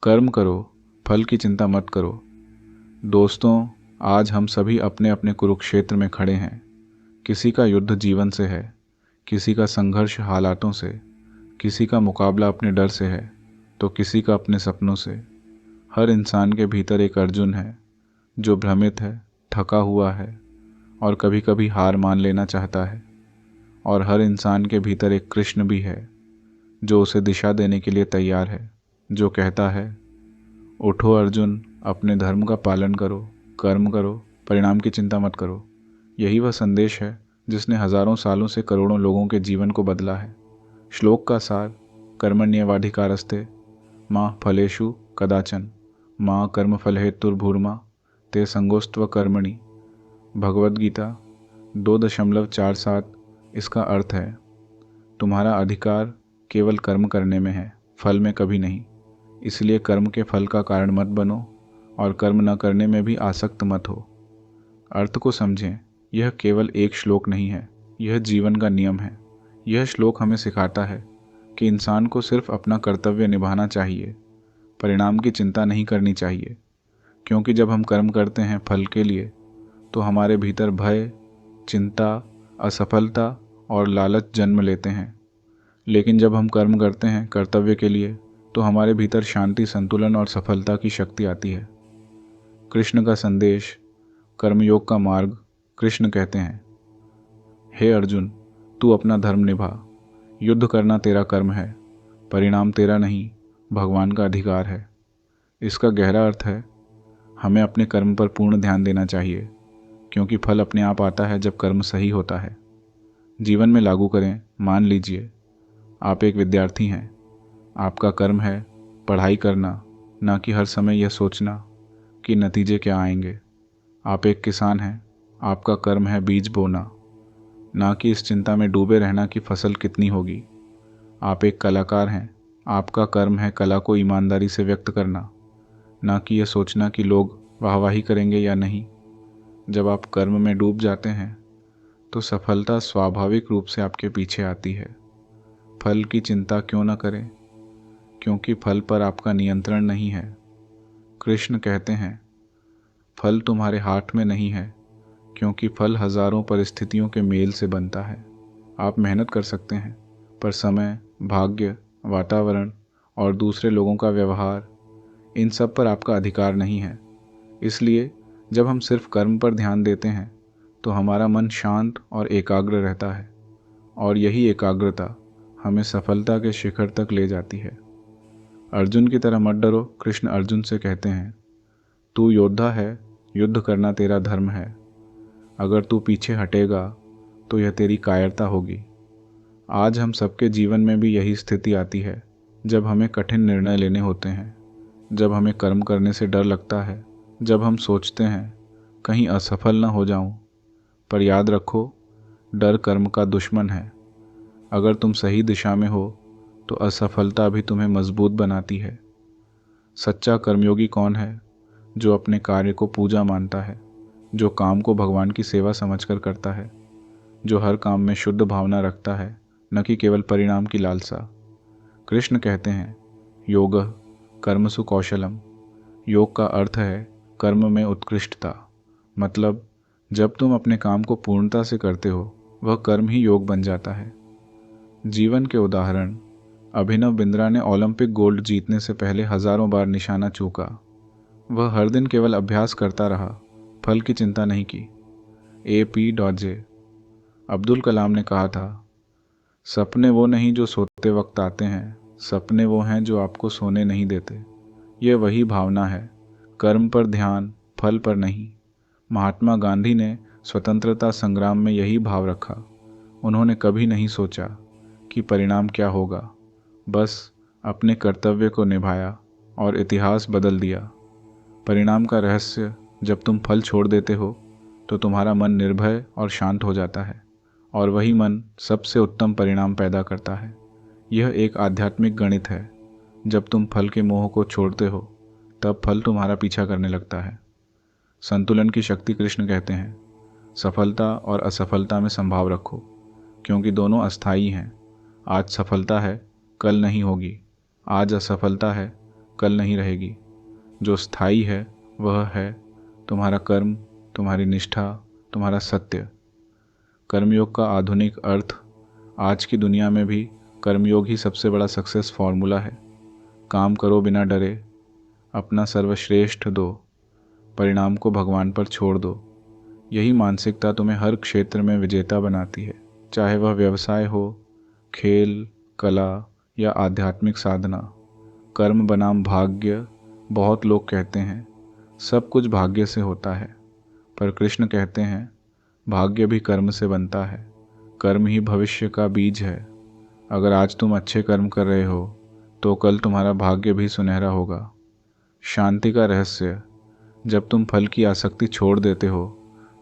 कर्म करो, फल की चिंता मत करो। दोस्तों, आज हम सभी अपने अपने कुरुक्षेत्र में खड़े हैं। किसी का युद्ध जीवन से है, किसी का संघर्ष हालातों से, किसी का मुकाबला अपने डर से है, तो किसी का अपने सपनों से। हर इंसान के भीतर एक अर्जुन है जो भ्रमित है, थका हुआ है और कभी कभी हार मान लेना चाहता है। और हर इंसान के भीतर एक कृष्ण भी है जो उसे दिशा देने के लिए तैयार है, जो कहता है, उठो अर्जुन, अपने धर्म का पालन करो, कर्म करो, परिणाम की चिंता मत करो। यही वह संदेश है जिसने हजारों सालों से करोड़ों लोगों के जीवन को बदला है। श्लोक का सार, कर्मण्येवाधिकारस्ते मां फलेषु कदाचन मां कर्मफलहेतुर्भूर्मा ते संगोस्त्व कर्मणि। भगवद गीता 2.47। इसका अर्थ है, तुम्हारा अधिकार केवल कर्म करने में है, फल में कभी नहीं। इसलिए कर्म के फल का कारण मत बनो और कर्म न करने में भी आसक्त मत हो। अर्थ को समझें, यह केवल एक श्लोक नहीं है, यह जीवन का नियम है। यह श्लोक हमें सिखाता है कि इंसान को सिर्फ अपना कर्तव्य निभाना चाहिए, परिणाम की चिंता नहीं करनी चाहिए। क्योंकि जब हम कर्म करते हैं फल के लिए, तो हमारे भीतर भय, चिंता, असफलता और लालच जन्म लेते हैं। लेकिन जब हम कर्म करते हैं कर्तव्य के लिए, तो हमारे भीतर शांति, संतुलन और सफलता की शक्ति आती है। कृष्ण का संदेश, कर्मयोग का मार्ग। कृष्ण कहते हैं, हे अर्जुन, तू अपना धर्म निभा। युद्ध करना तेरा कर्म है, परिणाम तेरा नहीं, भगवान का अधिकार है। इसका गहरा अर्थ है, हमें अपने कर्म पर पूर्ण ध्यान देना चाहिए, क्योंकि फल अपने आप आता है जब कर्म सही होता है। जीवन में लागू करें। मान लीजिए आप एक विद्यार्थी हैं। आपका कर्म है पढ़ाई करना, ना कि हर समय यह सोचना कि नतीजे क्या आएंगे। आप एक किसान हैं। आपका कर्म है बीज बोना, ना कि इस चिंता में डूबे रहना कि फसल कितनी होगी। आप एक कलाकार हैं। आपका कर्म है कला को ईमानदारी से व्यक्त करना, ना कि यह सोचना कि लोग वाहवाही करेंगे या नहीं। जब आप कर्म में डूब जाते हैं तो सफलता स्वाभाविक रूप से आपके पीछे आती है। फल की चिंता क्यों न करें, क्योंकि फल पर आपका नियंत्रण नहीं है। कृष्ण कहते हैं, फल तुम्हारे हाथ में नहीं है, क्योंकि फल हजारों परिस्थितियों के मेल से बनता है। आप मेहनत कर सकते हैं, पर समय, भाग्य, वातावरण और दूसरे लोगों का व्यवहार, इन सब पर आपका अधिकार नहीं है। इसलिए जब हम सिर्फ कर्म पर ध्यान देते हैं तो हमारा मन शांत और एकाग्र रहता है, और यही एकाग्रता हमें सफलता के शिखर तक ले जाती है। अर्जुन की तरह मत डरो। कृष्ण अर्जुन से कहते हैं, तू योद्धा है, युद्ध करना तेरा धर्म है। अगर तू पीछे हटेगा तो यह तेरी कायरता होगी। आज हम सबके जीवन में भी यही स्थिति आती है, जब हमें कठिन निर्णय लेने होते हैं, जब हमें कर्म करने से डर लगता है, जब हम सोचते हैं कहीं असफल ना हो जाऊं। पर याद रखो, डर कर्म का दुश्मन है। अगर तुम सही दिशा में हो तो असफलता भी तुम्हें मजबूत बनाती है। सच्चा कर्मयोगी कौन है? जो अपने कार्य को पूजा मानता है, जो काम को भगवान की सेवा समझकर करता है, जो हर काम में शुद्ध भावना रखता है, न कि केवल परिणाम की लालसा। कृष्ण कहते हैं, योगः कर्मसु कौशलम। योग का अर्थ है कर्म में उत्कृष्टता। मतलब जब तुम अपने काम को पूर्णता से करते हो, वह कर्म ही योग बन जाता है। जीवन के उदाहरण, अभिनव बिंद्रा ने ओलंपिक गोल्ड जीतने से पहले हजारों बार निशाना चूका। वह हर दिन केवल अभ्यास करता रहा, फल की चिंता नहीं की। AP.J। अब्दुल कलाम ने कहा था, सपने वो नहीं जो सोते वक्त आते हैं, सपने वो हैं जो आपको सोने नहीं देते। यह वही भावना है, कर्म पर ध्यान, फल पर नहीं। महात्मा गांधी ने स्वतंत्रता संग्राम में यही भाव रखा। उन्होंने कभी नहीं सोचा कि परिणाम क्या होगा, बस अपने कर्तव्य को निभाया और इतिहास बदल दिया। परिणाम का रहस्य, जब तुम फल छोड़ देते हो तो तुम्हारा मन निर्भय और शांत हो जाता है, और वही मन सबसे उत्तम परिणाम पैदा करता है। यह एक आध्यात्मिक गणित है। जब तुम फल के मोह को छोड़ते हो, तब फल तुम्हारा पीछा करने लगता है। संतुलन की शक्ति। कृष्ण कहते हैं, सफलता और असफलता में संभाव रखो, क्योंकि दोनों अस्थायी हैं। आज सफलता है, कल नहीं होगी। आज असफलता है, कल नहीं रहेगी। जो स्थायी है वह है तुम्हारा कर्म, तुम्हारी निष्ठा, तुम्हारा सत्य। कर्मयोग का आधुनिक अर्थ आज की दुनिया में भी कर्मयोग ही सबसे बड़ा सक्सेस फॉर्मूला है। काम करो बिना डरे, अपना सर्वश्रेष्ठ दो, परिणाम को भगवान पर छोड़ दो। यही मानसिकता तुम्हें हर क्षेत्र में विजेता बनाती है, चाहे वह व्यवसाय हो, खेल, कला या आध्यात्मिक साधना। कर्म बनाम भाग्य बहुत लोग कहते हैं सब कुछ भाग्य से होता है, पर कृष्ण कहते हैं भाग्य भी कर्म से बनता है। कर्म ही भविष्य का बीज है। अगर आज तुम अच्छे कर्म कर रहे हो तो कल तुम्हारा भाग्य भी सुनहरा होगा। शांति का रहस्य, जब तुम फल की आसक्ति छोड़ देते हो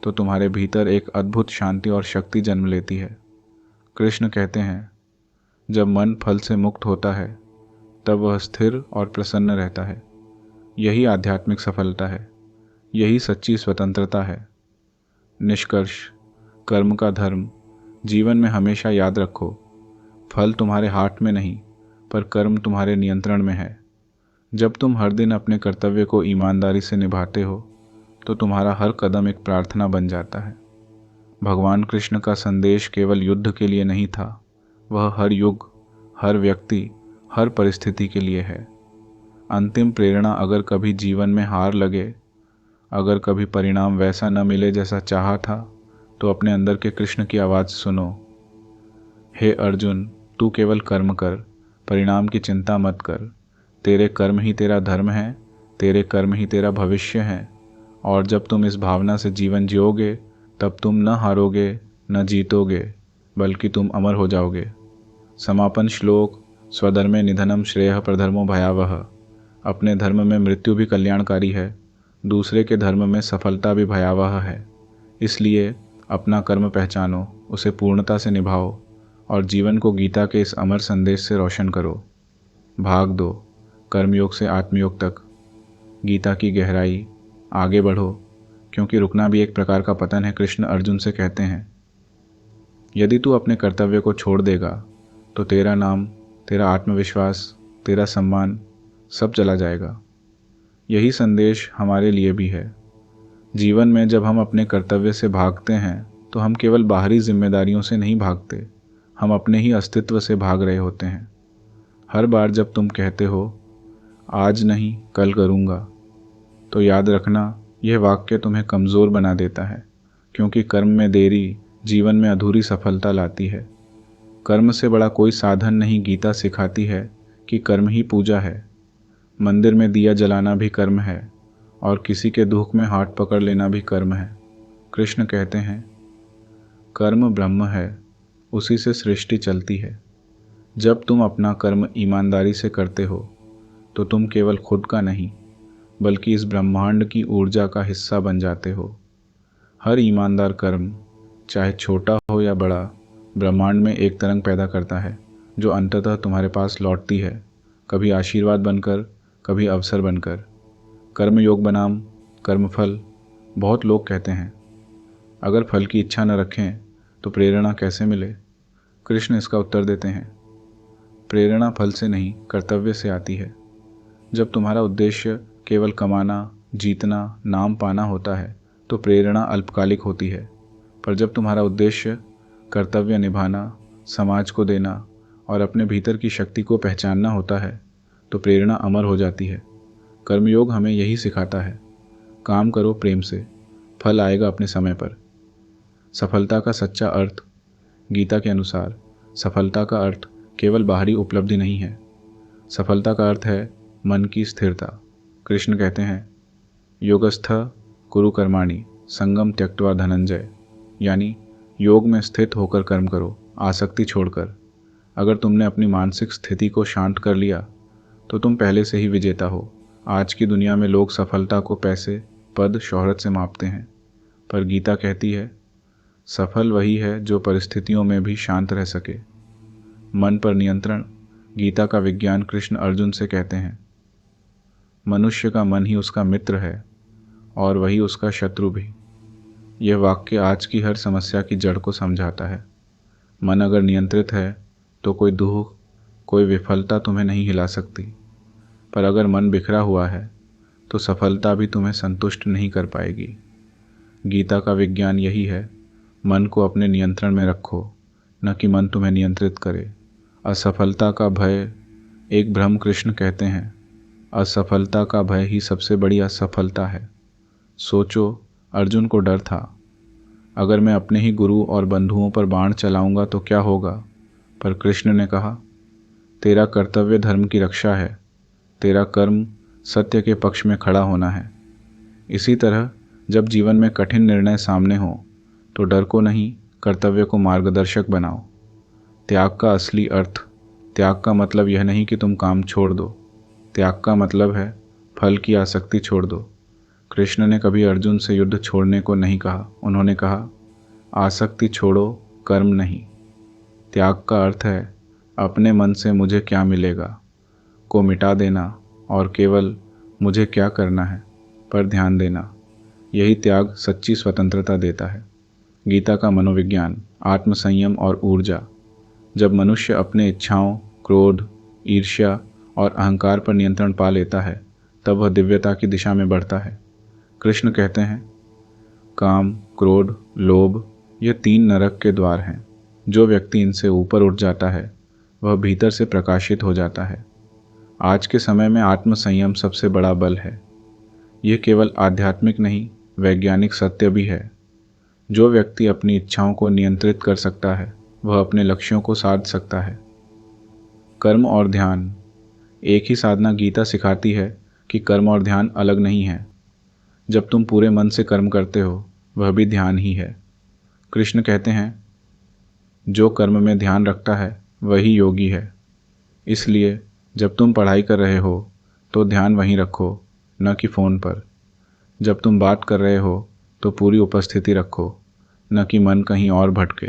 तो तुम्हारे भीतर एक अद्भुत शांति और शक्ति जन्म लेती है। कृष्ण कहते हैं जब मन फल से मुक्त होता है तब वह स्थिर और प्रसन्न रहता है। यही आध्यात्मिक सफलता है, यही सच्ची स्वतंत्रता है। निष्कर्ष, कर्म का धर्म जीवन में हमेशा याद रखो। फल तुम्हारे हाथ में नहीं, पर कर्म तुम्हारे नियंत्रण में है। जब तुम हर दिन अपने कर्तव्य को ईमानदारी से निभाते हो तो तुम्हारा हर कदम एक प्रार्थना बन जाता है। भगवान कृष्ण का संदेश केवल युद्ध के लिए नहीं था, वह हर युग, हर व्यक्ति, हर परिस्थिति के लिए है। अंतिम प्रेरणा, अगर कभी जीवन में हार लगे, अगर कभी परिणाम वैसा न मिले जैसा चाहा था, तो अपने अंदर के कृष्ण की आवाज़ सुनो। हे अर्जुन, तू केवल कर्म कर, परिणाम की चिंता मत कर। तेरे कर्म ही तेरा धर्म है, तेरे कर्म ही तेरा भविष्य है। और जब तुम इस भावना से जीवन जियोगे तब तुम न हारोगे, न जीतोगे, बल्कि तुम अमर हो जाओगे। समापन श्लोक, स्वधर्मे निधनम श्रेयः प्रधर्मो भयावह। अपने धर्म में मृत्यु भी कल्याणकारी है, दूसरे के धर्म में सफलता भी भयावह है। इसलिए अपना कर्म पहचानो, उसे पूर्णता से निभाओ और जीवन को गीता के इस अमर संदेश से रोशन करो। भाग 2, कर्मयोग से आत्मयोग तक। गीता की गहराई, आगे बढ़ो, क्योंकि रुकना भी एक प्रकार का पतन है। कृष्ण अर्जुन से कहते हैं यदि तू अपने कर्तव्य को छोड़ देगा तो तेरा नाम, तेरा आत्मविश्वास, तेरा सम्मान सब चला जाएगा। यही संदेश हमारे लिए भी है। जीवन में जब हम अपने कर्तव्य से भागते हैं तो हम केवल बाहरी जिम्मेदारियों से नहीं भागते, हम अपने ही अस्तित्व से भाग रहे होते हैं। हर बार जब तुम कहते हो आज नहीं कल करूँगा, तो याद रखना यह वाक्य तुम्हें कमज़ोर बना देता है, क्योंकि कर्म में देरी जीवन में अधूरी सफलता लाती है। कर्म से बड़ा कोई साधन नहीं। गीता सिखाती है कि कर्म ही पूजा है। मंदिर में दिया जलाना भी कर्म है और किसी के दुख में हाथ पकड़ लेना भी कर्म है। कृष्ण कहते हैं कर्म ब्रह्म है, उसी से सृष्टि चलती है। जब तुम अपना कर्म ईमानदारी से करते हो तो तुम केवल खुद का नहीं, बल्कि इस ब्रह्मांड की ऊर्जा का हिस्सा बन जाते हो। हर ईमानदार कर्म, चाहे छोटा हो या बड़ा, ब्रह्मांड में एक तरंग पैदा करता है जो अंततः तुम्हारे पास लौटती है, कभी आशीर्वाद बनकर, कभी अवसर बनकर। कर्मयोग बनाम कर्मफल। बहुत लोग कहते हैं अगर फल की इच्छा न रखें तो प्रेरणा कैसे मिले। कृष्ण इसका उत्तर देते हैं प्रेरणा फल से नहीं, कर्तव्य से आती है। जब तुम्हारा उद्देश्य केवल कमाना, जीतना, नाम पाना होता है तो प्रेरणा अल्पकालिक होती है, पर जब तुम्हारा उद्देश्य कर्तव्य निभाना, समाज को देना और अपने भीतर की शक्ति को पहचानना होता है तो प्रेरणा अमर हो जाती है। कर्मयोग हमें यही सिखाता है। काम करो प्रेम से, फल आएगा अपने समय पर। सफलता का सच्चा अर्थ, गीता के अनुसार सफलता का अर्थ केवल बाहरी उपलब्धि नहीं है। सफलता का अर्थ है मन की स्थिरता। कृष्ण कहते हैं योगस्थ कुरु कर्माणि संगम त्यक्त्वा धनंजय, यानी योग में स्थित होकर कर्म करो, आसक्ति छोड़कर। अगर तुमने अपनी मानसिक स्थिति को शांत कर लिया तो तुम पहले से ही विजेता हो। आज की दुनिया में लोग सफलता को पैसे, पद, शोहरत से मापते हैं, पर गीता कहती है सफल वही है जो परिस्थितियों में भी शांत रह सके। मन पर नियंत्रण, गीता का विज्ञान। कृष्ण अर्जुन से कहते हैं मनुष्य का मन ही उसका मित्र है और वही उसका शत्रु भी। यह वाक्य आज की हर समस्या की जड़ को समझाता है। मन अगर नियंत्रित है तो कोई दुख, कोई विफलता तुम्हें नहीं हिला सकती। पर अगर मन बिखरा हुआ है तो सफलता भी तुम्हें संतुष्ट नहीं कर पाएगी। गीता का विज्ञान यही है, मन को अपने नियंत्रण में रखो, न कि मन तुम्हें नियंत्रित करे। असफलता का भय एक भ्रम। कृष्ण कहते हैं, असफलता का भय ही सबसे बड़ी असफलता है। सोचो, अर्जुन को डर था, अगर मैं अपने ही गुरु और बंधुओं पर बाण चलाऊंगा तो क्या होगा। पर कृष्ण ने कहा, तेरा कर्तव्य धर्म की रक्षा है, तेरा कर्म सत्य के पक्ष में खड़ा होना है। इसी तरह जब जीवन में कठिन निर्णय सामने हो तो डर को नहीं, कर्तव्य को मार्गदर्शक बनाओ। त्याग का असली अर्थ, त्याग का मतलब यह नहीं कि तुम काम छोड़ दो, त्याग का मतलब है फल की आसक्ति छोड़ दो। कृष्ण ने कभी अर्जुन से युद्ध छोड़ने को नहीं कहा, उन्होंने कहा, आसक्ति छोड़ो, कर्म नहीं। त्याग का अर्थ है अपने मन से मुझे क्या मिलेगा को मिटा देना और केवल मुझे क्या करना है पर ध्यान देना। यही त्याग सच्ची स्वतंत्रता देता है। गीता का मनोविज्ञान, आत्मसंयम और ऊर्जा। जब मनुष्य अपने इच्छाओं, क्रोध, ईर्ष्या और अहंकार पर नियंत्रण पा लेता है तब वह दिव्यता की दिशा में बढ़ता है। कृष्ण कहते हैं, काम, क्रोध, लोभ ये 3 नरक के द्वार हैं। जो व्यक्ति इनसे ऊपर उठ जाता है वह भीतर से प्रकाशित हो जाता है। आज के समय में आत्मसंयम सबसे बड़ा बल है। ये केवल आध्यात्मिक नहीं, वैज्ञानिक सत्य भी है। जो व्यक्ति अपनी इच्छाओं को नियंत्रित कर सकता है वह अपने लक्ष्यों को साध सकता है। कर्म और ध्यान। एक ही साधना गीता सिखाती है कि कर्म और ध्यान अलग नहीं है। जब तुम पूरे मन से कर्म करते हो वह भी ध्यान ही है। कृष्ण कहते हैं, जो कर्म में ध्यान रखता है वही योगी है। इसलिए जब तुम पढ़ाई कर रहे हो तो ध्यान वहीं रखो, न कि फ़ोन पर। जब तुम बात कर रहे हो तो पूरी उपस्थिति रखो, न कि मन कहीं और भटके।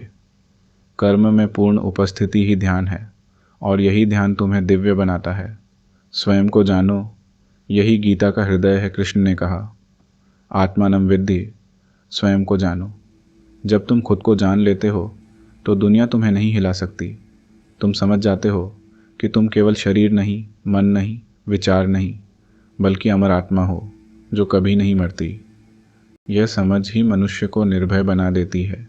कर्म में पूर्ण उपस्थिति ही ध्यान है और यही ध्यान तुम्हें दिव्य बनाता है। स्वयं को जानो, यही गीता का हृदय है। कृष्ण ने कहा, आत्मानं विद्धि, स्वयं को जानो। जब तुम खुद को जान लेते हो तो दुनिया तुम्हें नहीं हिला सकती। तुम समझ जाते हो कि तुम केवल शरीर नहीं, मन नहीं, विचार नहीं, बल्कि अमर आत्मा हो जो कभी नहीं मरती। यह समझ ही मनुष्य को निर्भय बना देती है।